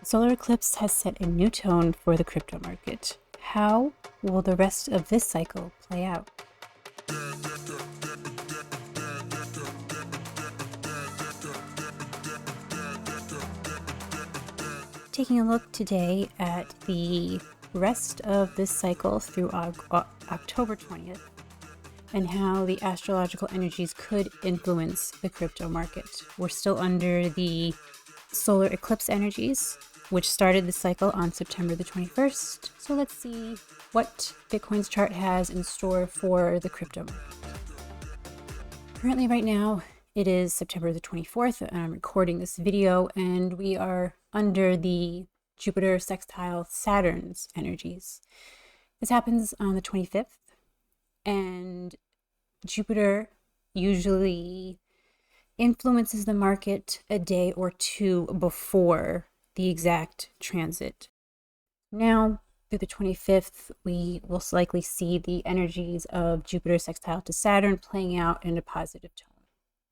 Solar eclipse has set a new tone for the crypto market. How will the rest of this cycle play out? Taking a look today at the rest of this cycle through October 20th and how the astrological energies could influence the crypto market. We're still under the solar eclipse energies, which started the cycle on September the 21st. So let's see what Bitcoin's chart has in store for the crypto market. Currently right now, it is September the 24th, and I'm recording this video, and we are under the Jupiter sextile Saturn's energies. This happens on the 25th, and Jupiter usually influences the market a day or two before the exact transit. Now, through the 25th, we will likely see the energies of Jupiter sextile to Saturn playing out in a positive tone.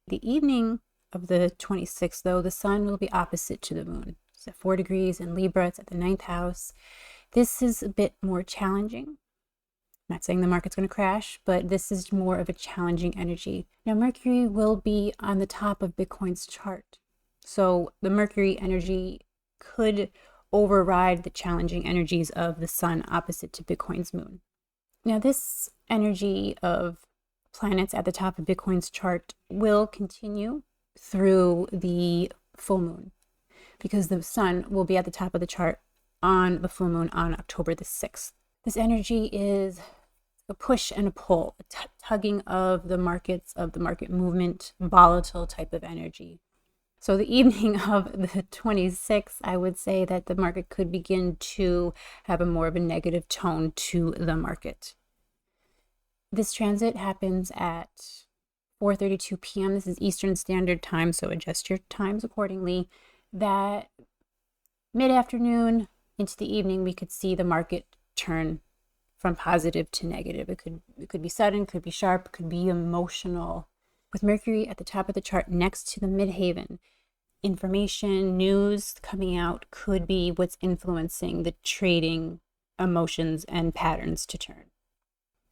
The evening of the 26th, though, the sun will be opposite to the moon. It's at 4 degrees in Libra. It's at the 9th house. This is a bit more challenging. I'm not saying the market's going to crash, but this is more of a challenging energy. Now, Mercury will be on the top of Bitcoin's chart. So the Mercury energy could override the challenging energies of the sun opposite to Bitcoin's moon. Now, this energy of planets at the top of Bitcoin's chart will continue through the full moon, because the sun will be at the top of the chart on the full moon on October the 6th. This energy is a push and a pull, a tugging of the markets, of the market movement, volatile type of energy. So the evening of the 26th, I would say that the market could begin to have a more of a negative tone to the market. This transit happens at 4:32 p.m. This is Eastern Standard Time, so adjust your times accordingly. That mid-afternoon into the evening, we could see the market turn from positive to negative. It could be sudden, could be sharp, could be emotional. With Mercury at the top of the chart next to the midhaven, information, news coming out could be what's influencing the trading emotions and patterns to turn.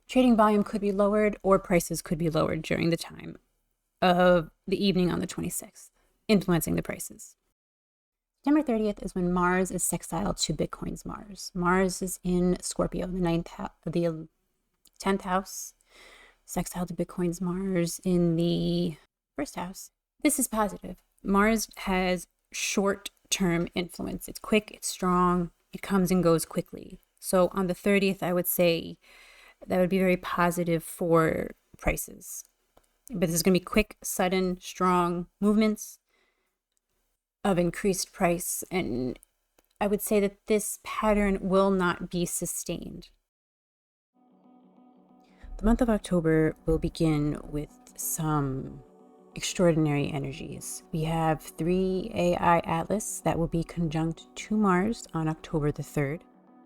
Trading volume could be lowered, or prices could be lowered during the time of the evening on the 26th, influencing the prices. September 30th is when Mars is sextile to Bitcoin's Mars. Mars is in Scorpio, the 10th house, sextile to Bitcoin's Mars in the 1st house. This is positive. Mars has short-term influence. It's quick, it's strong, it comes and goes quickly. So on the 30th, I would say that would be very positive for prices. But this is going to be quick, sudden, strong movements of increased price. And I would say that this pattern will not be sustained. The month of October will begin with some extraordinary energies. We have 3 AI Atlas that will be conjunct to Mars on October the 3rd.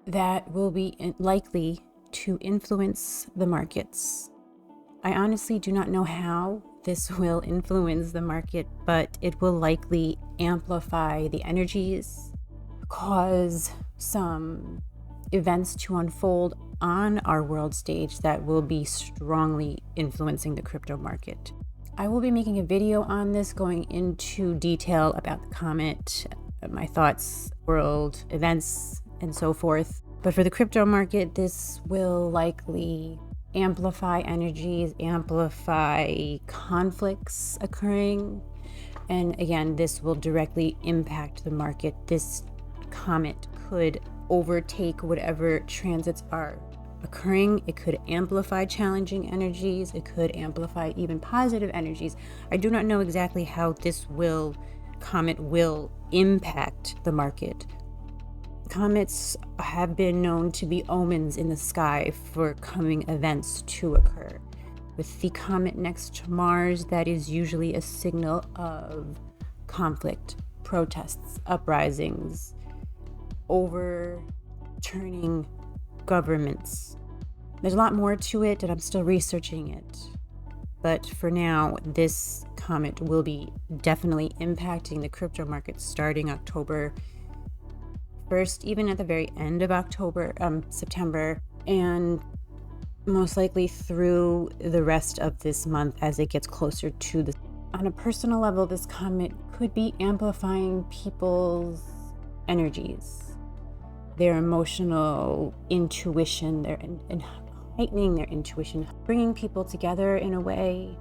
That will be likely to influence the markets. I honestly do not know how this will influence the market, but it will likely amplify the energies, cause some events to unfold on our world stage that will be strongly influencing the crypto market. I will be making a video on this, going into detail about the comet, my thoughts, world events, and so forth. But for the crypto market, this will likely amplify energies, amplify conflicts occurring. And again, this will directly impact the market. This comet could overtake whatever transits are occurring. It could amplify challenging energies. It could amplify even positive energies. I do not know exactly how this comet will impact the market. Comets have been known to be omens in the sky for coming events to occur. With the comet next to Mars, that is usually a signal of conflict, protests, uprisings, overturning governments. There's a lot more to it, and I'm still researching it. But for now, this comet will be definitely impacting the crypto market starting October first, even at the very end of September, and most likely through the rest of this month as it gets closer to the. On a personal level, this comet could be amplifying people's energies, their emotional intuition, and heightening their intuition, bringing people together in a way.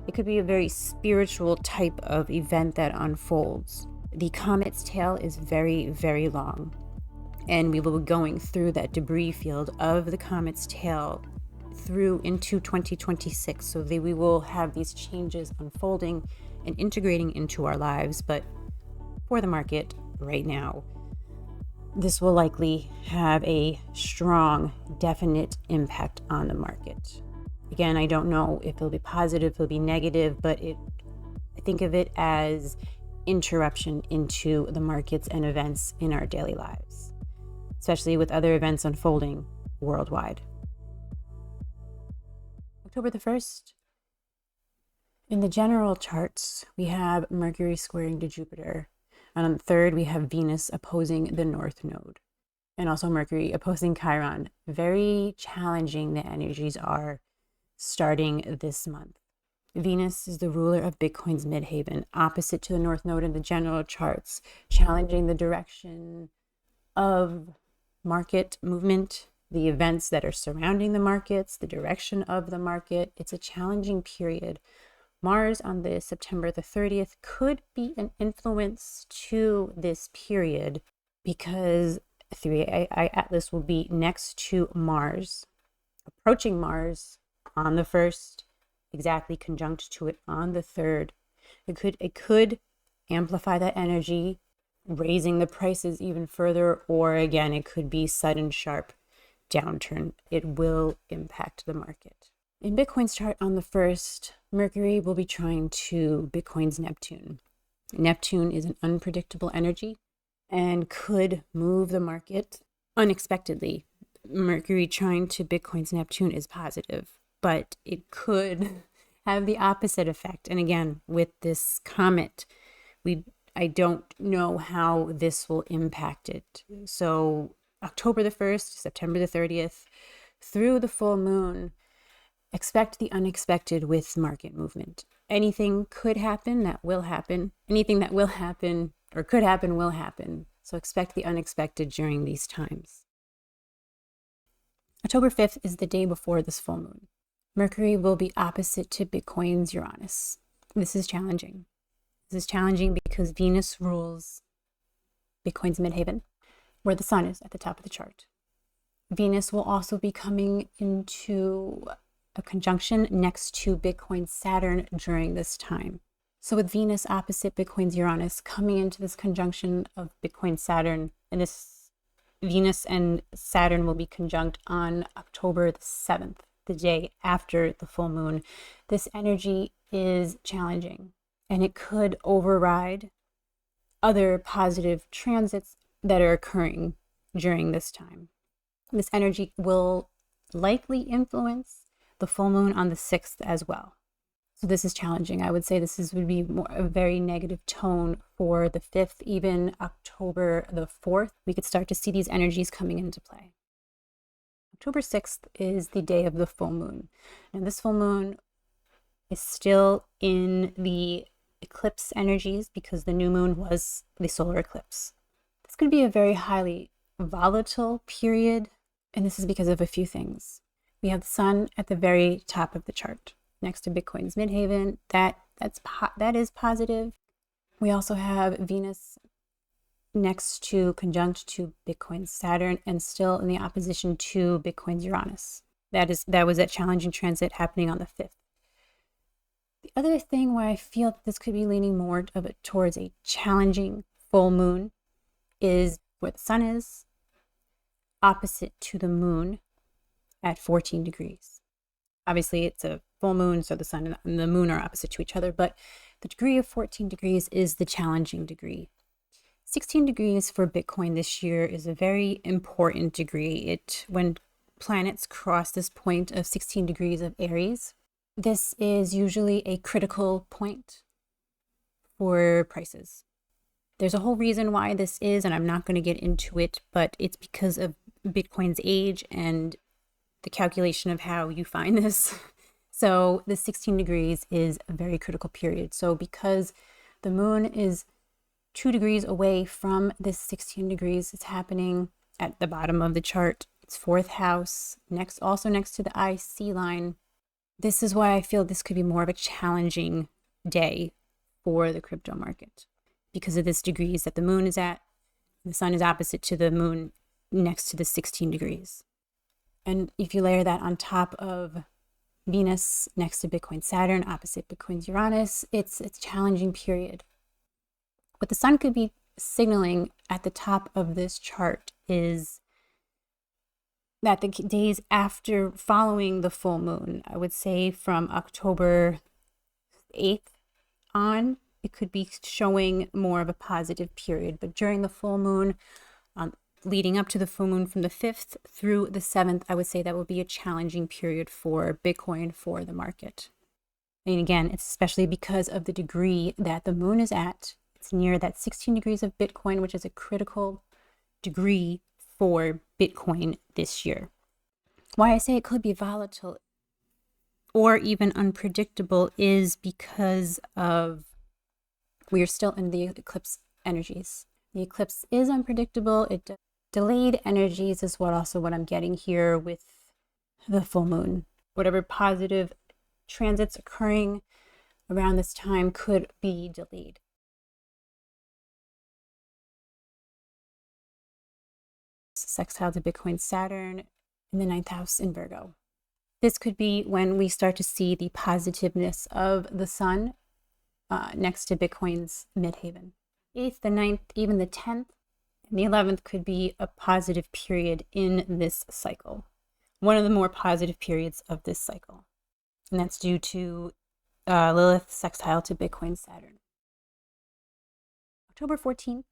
It could be a very spiritual type of event that unfolds. The comet's tail is very, very long, and we will be going through that debris field of the comet's tail through into 2026. So we will have these changes unfolding and integrating into our lives. But for the market right now, this will likely have a strong, definite impact on the market. Again, I don't know if it'll be positive, it'll be negative, but I think of it as interruption into the markets and events in our daily lives, especially with other events unfolding worldwide. October the 1st, in the general charts, we have Mercury squaring to Jupiter. And on the 3rd, we have Venus opposing the North Node, and also Mercury opposing Chiron. Very challenging the energies are starting this month. Venus is the ruler of Bitcoin's midhaven, opposite to the North Node in the general charts, challenging the direction of market movement, the events that are surrounding the markets, the direction of the market. It's a challenging period. Mars on the September the 30th could be an influence to this period because 3AI Atlas will be next to Mars, approaching Mars on the 1st, exactly conjunct to it on the 3rd. It could amplify that energy, raising the prices even further, or again, it could be sudden, sharp downturn. It will impact the market. In Bitcoin's chart on the 1st, Mercury will be trying to Bitcoin's Neptune. Neptune is an unpredictable energy and could move the market unexpectedly. Mercury trying to Bitcoin's Neptune is positive, but it could have the opposite effect. And again, with this comet, I don't know how this will impact it. So October the 1st, September the 30th, through the full moon, expect the unexpected with market movement. Anything could happen, that will happen. Anything that will happen or could happen will happen. So expect the unexpected during these times. October 5th is the day before this full moon. Mercury will be opposite to Bitcoin's Uranus. This is challenging. This is challenging because Venus rules Bitcoin's midhaven, where the sun is at the top of the chart. Venus will also be coming into a conjunction next to Bitcoin's Saturn during this time. So with Venus opposite Bitcoin's Uranus coming into this conjunction of Bitcoin's Saturn, and this Venus and Saturn will be conjunct on October the 7th, the day after the full moon. This energy is challenging, and it could override other positive transits that are occurring during this time. This energy will likely influence the full moon on the 6th as well. So this is challenging. I would say would be more a very negative tone for the 5th, even October the 4th. We could start to see these energies coming into play. October 6th is the day of the full moon. And this full moon is still in the eclipse energies because the new moon was the solar eclipse. This could be a very highly volatile period, and this is because of a few things. We have the sun at the very top of the chart next to Bitcoin's midhaven. That is positive. We also have Venus next to conjunct to Bitcoin's Saturn and still in the opposition to Bitcoin's Uranus. That was that challenging transit happening on the 5th. The other thing why I feel that this could be leaning more of it towards a challenging full moon is where the sun is opposite to the moon at 14 degrees. Obviously, it's a full moon, so the sun and the moon are opposite to each other, but the degree of 14 degrees is the challenging degree. 16 degrees for Bitcoin this year is a very important degree. When planets cross this point of 16 degrees of Aries, this is usually a critical point for prices. There's a whole reason why this is, and I'm not going to get into it, but it's because of Bitcoin's age and the calculation of how you find this. So the 16 degrees is a very critical period. So because the moon is 2 degrees away from this 16 degrees, it's happening at the bottom of the chart. It's fourth house, also next to the IC line. This is why I feel this could be more of a challenging day for the crypto market because of this degrees that the moon is at. The sun is opposite to the moon next to the 16 degrees. And if you layer that on top of Venus next to Bitcoin Saturn, opposite Bitcoin's Uranus, it's a challenging period. What the sun could be signaling at the top of this chart is that the days after following the full moon, I would say from October 8th on, it could be showing more of a positive period. But during the full moon, leading up to the full moon from the 5th through the 7th, I would say that would be a challenging period for Bitcoin, for the market. And again, it's especially because of the degree that the moon is at. It's near that 16 degrees of Bitcoin, which is a critical degree for Bitcoin this year. Why I say it could be volatile or even unpredictable is because of we are still in the eclipse energies. The eclipse is unpredictable. Delayed energies is what I'm getting here with the full moon. Whatever positive transits occurring around this time could be delayed. Sextile to Bitcoin Saturn in the 9th house in Virgo. This could be when we start to see the positiveness of the sun next to Bitcoin's midheaven. 8th, the 9th, even the 10th, and the 11th could be a positive period in this cycle. One of the more positive periods of this cycle. And that's due to Lilith sextile to Bitcoin Saturn. October 14th,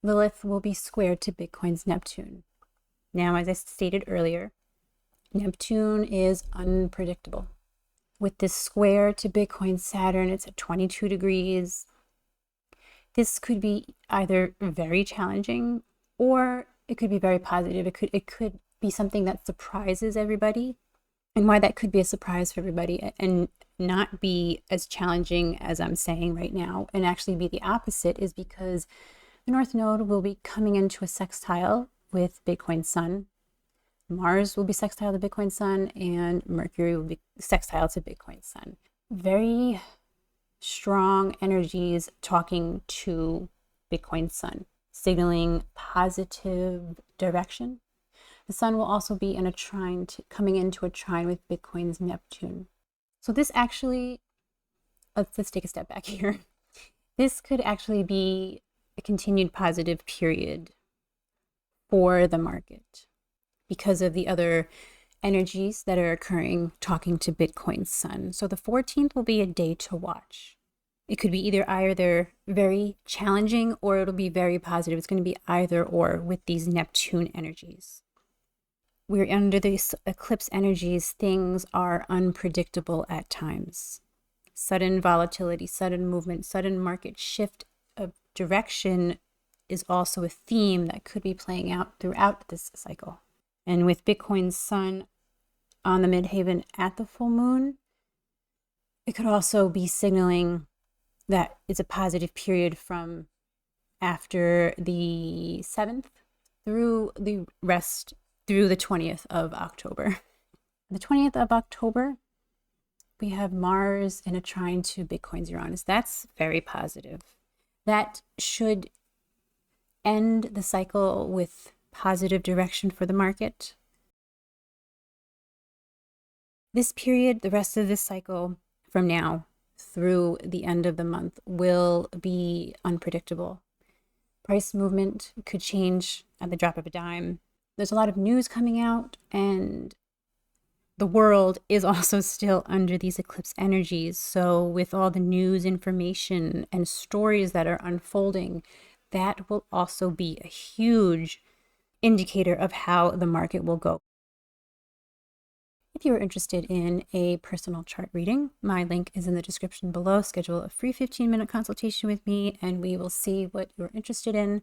Lilith will be squared to Bitcoin's Neptune. Now, as I stated earlier, Neptune is unpredictable. With this square to Bitcoin Saturn, it's at 22 degrees. This could be either very challenging or it could be very positive. It could be something that surprises everybody. And why that could be a surprise for everybody and not be as challenging as I'm saying right now and actually be the opposite is because the North Node will be coming into a sextile with Bitcoin Sun. Mars will be sextile to Bitcoin Sun and Mercury will be sextile to Bitcoin Sun. Very strong energies talking to Bitcoin Sun, signaling positive direction. The sun will also be in a trine, coming into a trine with Bitcoin's Neptune. So this actually, let's take a step back here. This could actually be a continued positive period for the market because of the other energies that are occurring talking to Bitcoin's sun. So the 14th will be a day to watch. It could be either very challenging or it'll be very positive. It's going to be either or with these Neptune energies. We're under these eclipse energies. Things are unpredictable at times. Sudden volatility, sudden movement, sudden market shift of direction is also a theme that could be playing out throughout this cycle. And with Bitcoin's sun on the midheaven at the full moon, it could also be signaling that it's a positive period from after the 7th through the 20th of October. The 20th of October, we have Mars in a trine to Bitcoin's Uranus. That's very positive. That should end the cycle with positive direction for the market. This period, the rest of this cycle from now through the end of the month will be unpredictable. Price movement could change at the drop of a dime. There's a lot of news coming out, and the world is also still under these eclipse energies. So with all the news, information, and stories that are unfolding, that will also be a huge indicator of how the market will go. If you are interested in a personal chart reading, my link is in the description below. Schedule a free 15-minute consultation with me and we will see what you're interested in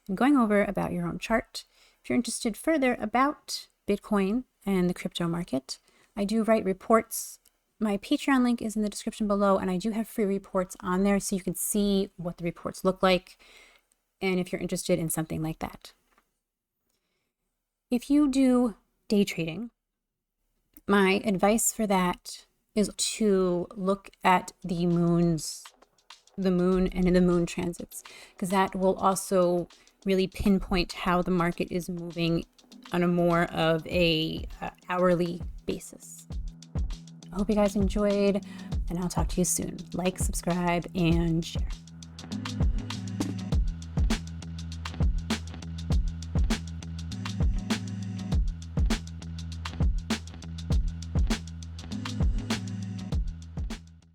and going over about your own chart. If you're interested further about Bitcoin and the crypto market, I do write reports. My Patreon link is in the description below, and I do have free reports on there so you can see what the reports look like and if you're interested in something like that. If you do day trading, my advice for that is to look at the moon and the moon transits, because that will also really pinpoint how the market is moving on a more of a hourly basis. I hope you guys enjoyed, and I'll talk to you soon. Like, subscribe, and share.